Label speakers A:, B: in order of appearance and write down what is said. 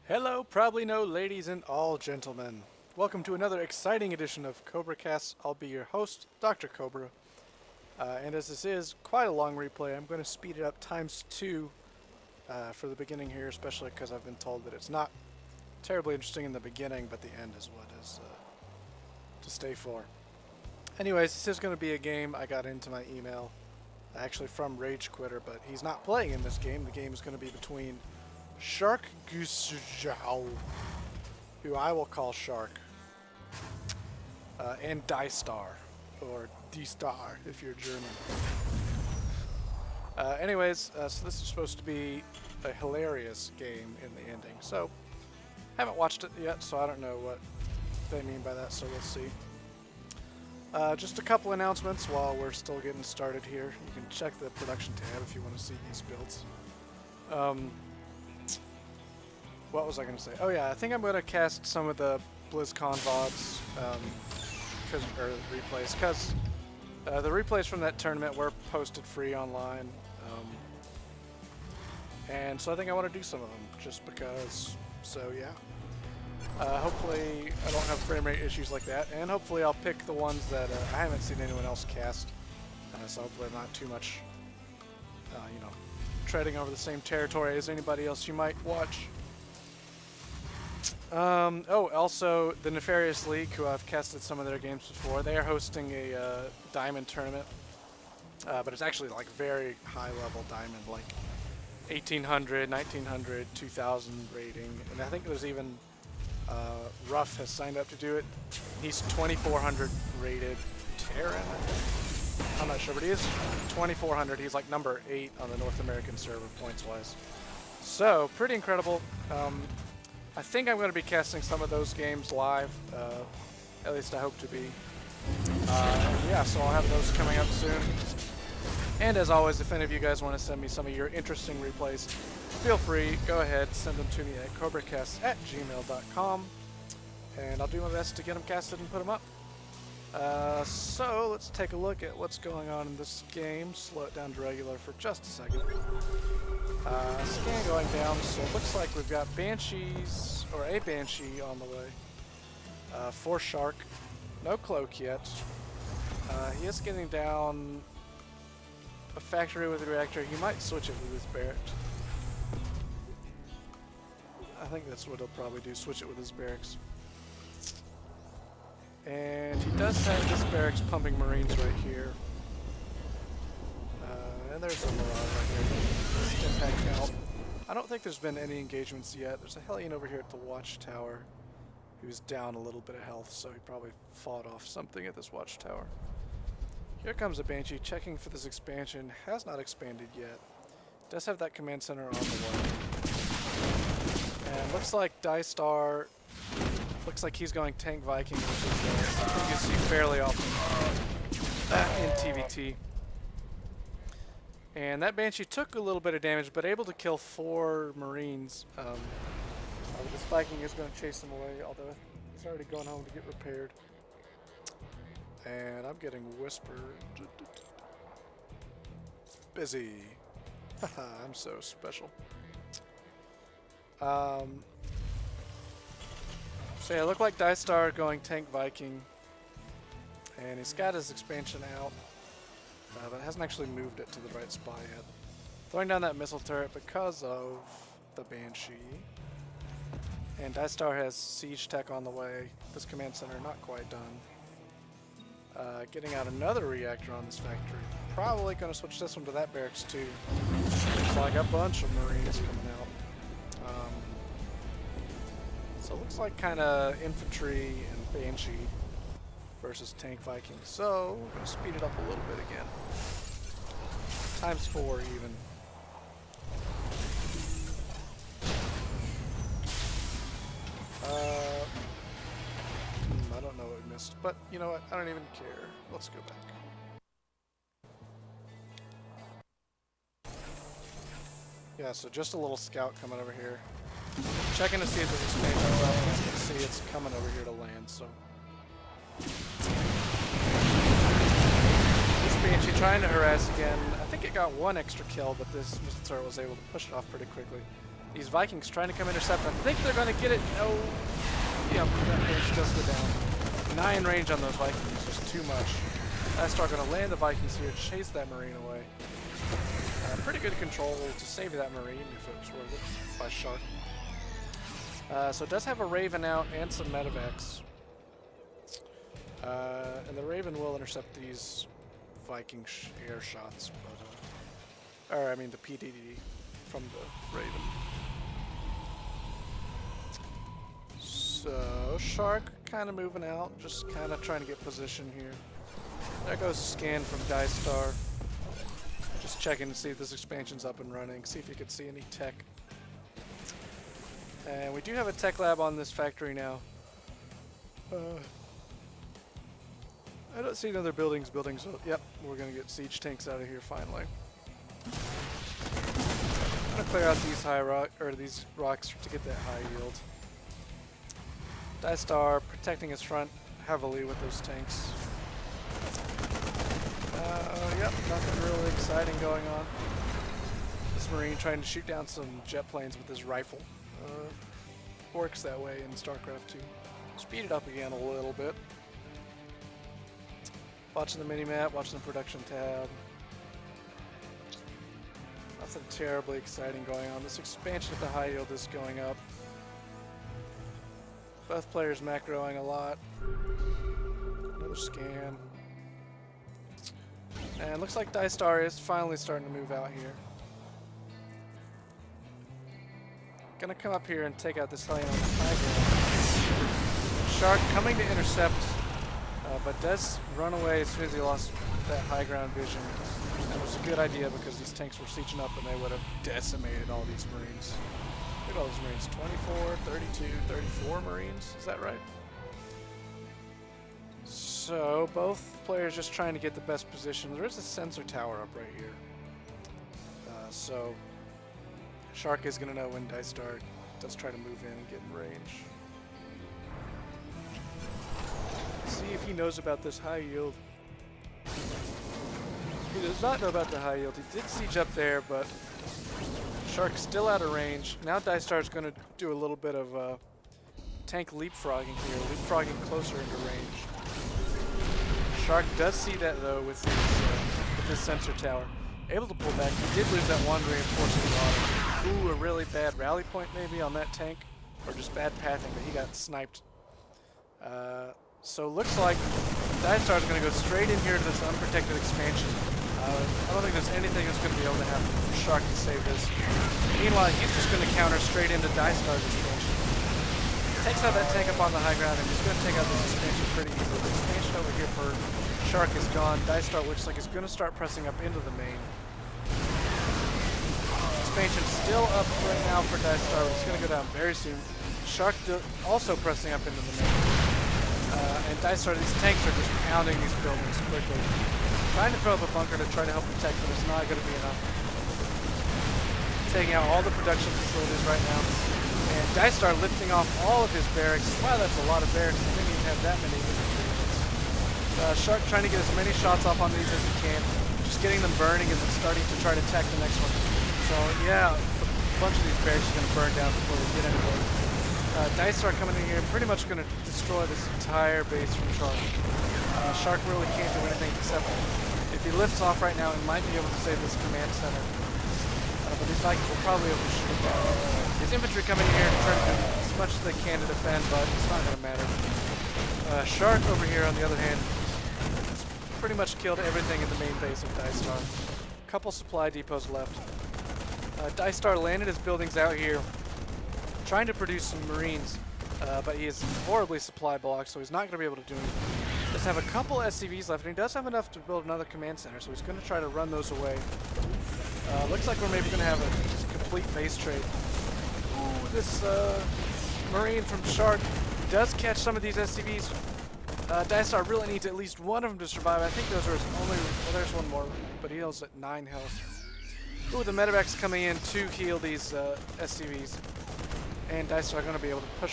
A: Hello, probably no ladies and all gentlemen. Welcome to another exciting edition of KobraCasts. I'll be your host, Dr. Cobra. And as this is quite a long replay, I'm going to speed it up times two for the beginning here, especially because I've been told that it's not terribly interesting in the beginning, but the end is what is to stay for. Anyways, this is going to be a game I got into my email, actually from Rage Quitter, but he's not playing in this game. The game is going to be between SharkGSjoW, who I will call Shark, and DieStar, or DieStar if you're German. So this is supposed to be a hilarious game in the ending. So, haven't watched it yet, so I don't know what they mean by that, so we'll see. Just a couple announcements while we're still getting started here. You can check the production tab if you want to see these builds. What was I going to say? Oh yeah, I think I'm going to cast some of the BlizzCon VODs, or replays, because the replays from that tournament were posted free online. And so I think I want to do some of them, just because, so yeah. Hopefully I don't have frame rate issues like that, and hopefully I'll pick the ones that I haven't seen anyone else cast, so hopefully I'm not too much, treading over the same territory as anybody else you might watch. Also, the Nefarious League, who I've casted some of their games before, they are hosting a diamond tournament, but it's actually like very high level diamond, like 1800, 1900, 2000 rating, and I think there's even Ruff has signed up to do it. He's 2400 rated Terran, I think. I'm not sure, but he is 2400. He's like number 8 on the North American server points wise. So pretty incredible. I think I'm going to be casting some of those games live. At least I hope to be. Yeah, so I'll have those coming up soon. And as always, if any of you guys want to send me some of your interesting replays, feel free, go ahead, send them to me at KobraCasts@gmail.com, and I'll do my best to get them casted and put them up. So let's take a look at what's going on in this game. Slow it down to regular for just a second. Scan going down, so it looks like we've got Banshees, or a Banshee on the way, for Shark. No cloak yet. He is getting down a factory with a reactor. He might switch it with his barracks. I think that's what he'll probably do, switch it with his barracks. And he does have this barracks pumping Marines right here. And there's a Mirage right here. Stim out. I don't think there's been any engagements yet. There's a Hellion over here at the watchtower who's down a little bit of health, so he probably fought off something at this watchtower. Here comes a Banshee checking for this expansion. Has not expanded yet. Does have that command center on the way. And looks like DieStar, looks like he's going Tank Viking, which is something you see fairly often in TVT. And that Banshee took a little bit of damage, but able to kill 4 Marines. This Viking is going to chase him away, although he's already gone home to get repaired. And I'm getting whispered. Busy. Haha, I'm so special. So yeah, look like DieStar going Tank Viking. And he's got his expansion out. But hasn't actually moved it to the right spot yet. Throwing down that missile turret because of the Banshee. And DieStar has siege tech on the way. This command center not quite done. Getting out another reactor on this factory. Probably going to switch this one to that barracks too. Looks like a bunch of Marines coming out. So it looks like kind of infantry and Banshee versus Tank Viking. So we're going to speed it up a little bit again. Times 4 even. I don't know what we missed, but you know what? I don't even care. Let's go back. Yeah, so just a little scout coming over here. Checking to see if there's expansion left. As you can see, it's coming over here to land, so. This Banshee trying to harass again. I think it got 1 extra kill, but this missile turret was able to push it off pretty quickly. These Vikings trying to come intercept. I think they're going to get it. No. Yep, that range does go down. 9 range on those Vikings is just too much. DieStar going to land the Vikings here, chase that Marine away. Pretty good control to save that Marine if it was worth it by Shark. So it does have a Raven out and some medevacs. And the Raven will intercept these Viking air shots. But, or I mean the PDD from the Raven. So Shark kind of moving out, just kind of trying to get position here. There goes a scan from DieStar. Just checking to see if this expansion's up and running, see if you could see any tech. And we do have a tech lab on this factory now. I don't see any other buildings. So yep, we're gonna get siege tanks out of here finally. I'm gonna clear out these these rocks to get that high yield. DieStar protecting his front heavily with those tanks. Yep, nothing really exciting going on. This Marine trying to shoot down some jet planes with his rifle. Works that way in StarCraft 2. Speed it up again a little bit. Watching the mini-map, watching the production tab. Nothing terribly exciting going on. This expansion at the high yield is going up. Both players macroing a lot. Another scan. And looks like DieStar is finally starting to move out here. Gonna come up here and take out this hellion on the high ground. Shark coming to intercept, but does run away as soon as he lost that high ground vision. That was a good idea because these tanks were sieging up and they would have decimated all these Marines. Look at all these Marines, 24, 32, 34 Marines, is that right? So both players just trying to get the best position. There is a sensor tower up right here. So Shark is going to know when DieStar does try to move in and get in range. See if he knows about this high yield. He does not know about the high yield. He did siege up there, but Shark's still out of range. Now DieStar is going to do a little bit of tank leapfrogging here, leapfrogging closer into range. Shark does see that though with his sensor tower. Able to pull back. He did lose that one reinforcing rod. Ooh, a really bad rally point maybe on that tank, or just bad pathing, but he got sniped. So looks like DieStar is going to go straight in here to this unprotected expansion. I don't think there's anything that's going to be able to happen for Shark to save this. Meanwhile, he's just going to counter straight into DieStar's expansion. Takes out that tank up on the high ground, and he's going to take out this expansion pretty easily. The expansion over here for Shark is gone. DieStar looks like he's going to start pressing up into the main. Expansion still up right now for DieStar. It's going to go down very soon. Shark also pressing up into the main. And DieStar, these tanks are just pounding these buildings quickly. Trying to throw up a bunker to try to help protect, but it's not going to be enough. Taking out all the production facilities right now. And DieStar lifting off all of his barracks. Wow, that's a lot of barracks. He didn't even have that many infantry units. Shark trying to get as many shots off on these as he can. Just getting them burning and then starting to try to attack the next one. So yeah, a bunch of these barracks are going to burn down before they get anywhere. DieStar coming in here, pretty much going to destroy this entire base from Shark. Shark really can't do anything except if he lifts off right now, he might be able to save this command center. But these Vikings will probably be able to shoot it down. His infantry coming in here and trying to do as much as they can to defend, but it's not going to matter. Shark over here, on the other hand, has pretty much killed everything in the main base of DieStar. Couple supply depots left. DieStar landed his buildings out here, trying to produce some Marines, but he is horribly supply blocked, so he's not going to be able to do anything. Does have a couple SCVs left, and he does have enough to build another command center, so he's going to try to run those away. Looks like we're maybe going to have a complete base trade. Ooh, this Marine from Shark does catch some of these SCVs. DieStar really needs at least one of them to survive. I think those are his only... Well, there's one more, but he heals at 9 health. Ooh, the medevac's coming in to heal these SCVs. And DieStar are going to be able to push